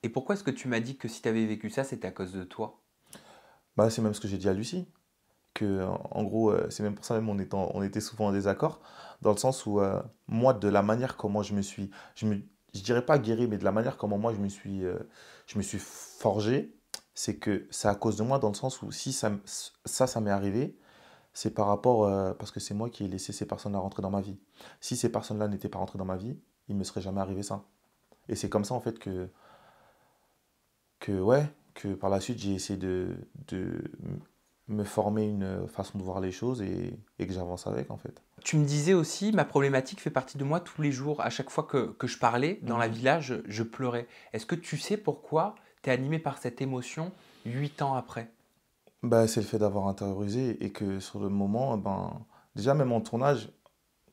Et pourquoi est-ce que tu m'as dit que si tu avais vécu ça, c'était à cause de toi? Bah, c'est même ce que j'ai dit à Lucie, que en gros, c'est même pour ça même on était souvent en désaccord, dans le sens où moi, de la manière comment je dirais pas guéri, mais de la manière comment moi je me suis forgé, c'est que c'est à cause de moi, dans le sens où si ça m'est arrivé, c'est par rapport, parce que c'est moi qui ai laissé ces personnes-là rentrer dans ma vie. Si ces personnes-là n'étaient pas rentrées dans ma vie, il me serait jamais arrivé ça. Et c'est comme ça en fait ouais, que par la suite j'ai essayé de me former une façon de voir les choses et que j'avance avec en fait. Tu me disais aussi, ma problématique fait partie de moi tous les jours. À chaque fois que je parlais dans la Mhm. villa, je pleurais. Est-ce que tu sais pourquoi tu es animé par cette émotion 8 ans après? Bah, c'est le fait d'avoir intériorisé et que sur le moment, ben, déjà même en tournage,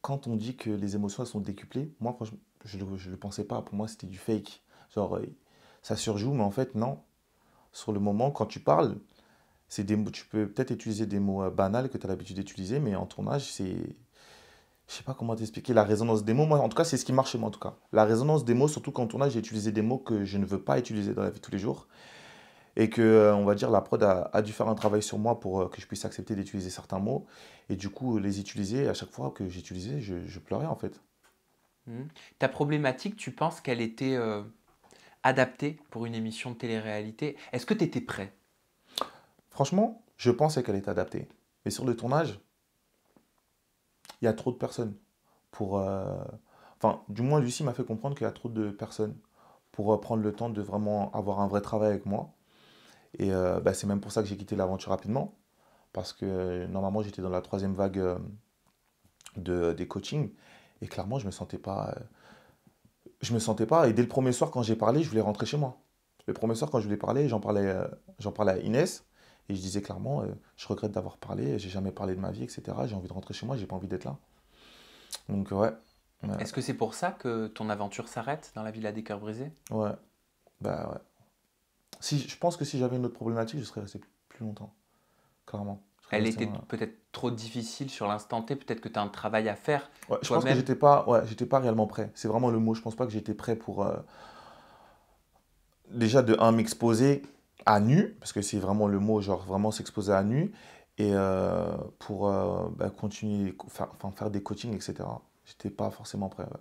quand on dit que les émotions elles sont décuplées, moi franchement, je le pensais pas, pour moi c'était du fake. Genre, ça surjoue, mais en fait non. Sur le moment, quand tu parles, c'est des mots, tu peux peut-être utiliser des mots banals que tu as l'habitude d'utiliser, mais en tournage, je sais pas comment t'expliquer la résonance des mots. Moi, en tout cas, c'est ce qui marche chez moi, en tout cas. La résonance des mots, surtout quand on tournage, j'ai utilisé des mots que je ne veux pas utiliser dans la vie de tous les jours. Et que, on va dire, la prod a dû faire un travail sur moi pour que je puisse accepter d'utiliser certains mots. Et du coup, les utiliser, à chaque fois que j'utilisais, je pleurais, en fait. Mhm. Ta problématique, tu penses qu'elle était adaptée pour une émission de télé-réalité? Est-ce que tu étais prêt? Franchement, je pensais qu'elle était adaptée. Mais sur le tournage, il y a trop de personnes pour... Enfin, du moins, Lucie m'a fait comprendre qu'il y a trop de personnes pour prendre le temps de vraiment avoir un vrai travail avec moi. Et bah, c'est même pour ça que j'ai quitté l'aventure rapidement. Parce que normalement, j'étais dans la troisième vague des coachings. Et clairement, je me sentais pas. Et dès le premier soir, quand j'ai parlé, je voulais rentrer chez moi. Le premier soir, quand je voulais parler, j'en parlais à Inès. Et je disais clairement, je regrette d'avoir parlé, j'ai jamais parlé de ma vie, etc. J'ai envie de rentrer chez moi, j'ai pas envie d'être là. Donc ouais, Est-ce que c'est pour ça que ton aventure s'arrête dans la Villa des Cœurs Brisés? ouais, bah ouais. Si, je pense que si j'avais une autre problématique, je serais resté plus longtemps, clairement. Je serais Elle resté. était peut-être trop difficile sur l'instant T, peut-être que tu as un travail à faire Ouais, je pense que toi-même. j'étais pas réellement prêt. C'est vraiment le mot. Je pense pas que j'étais prêt pour déjà de un m'exposer à nu, parce que c'est vraiment le mot, genre vraiment s'exposer à nu, et pour bah, continuer, enfin, faire des coachings, etc. J'étais pas forcément prêt. Ouais.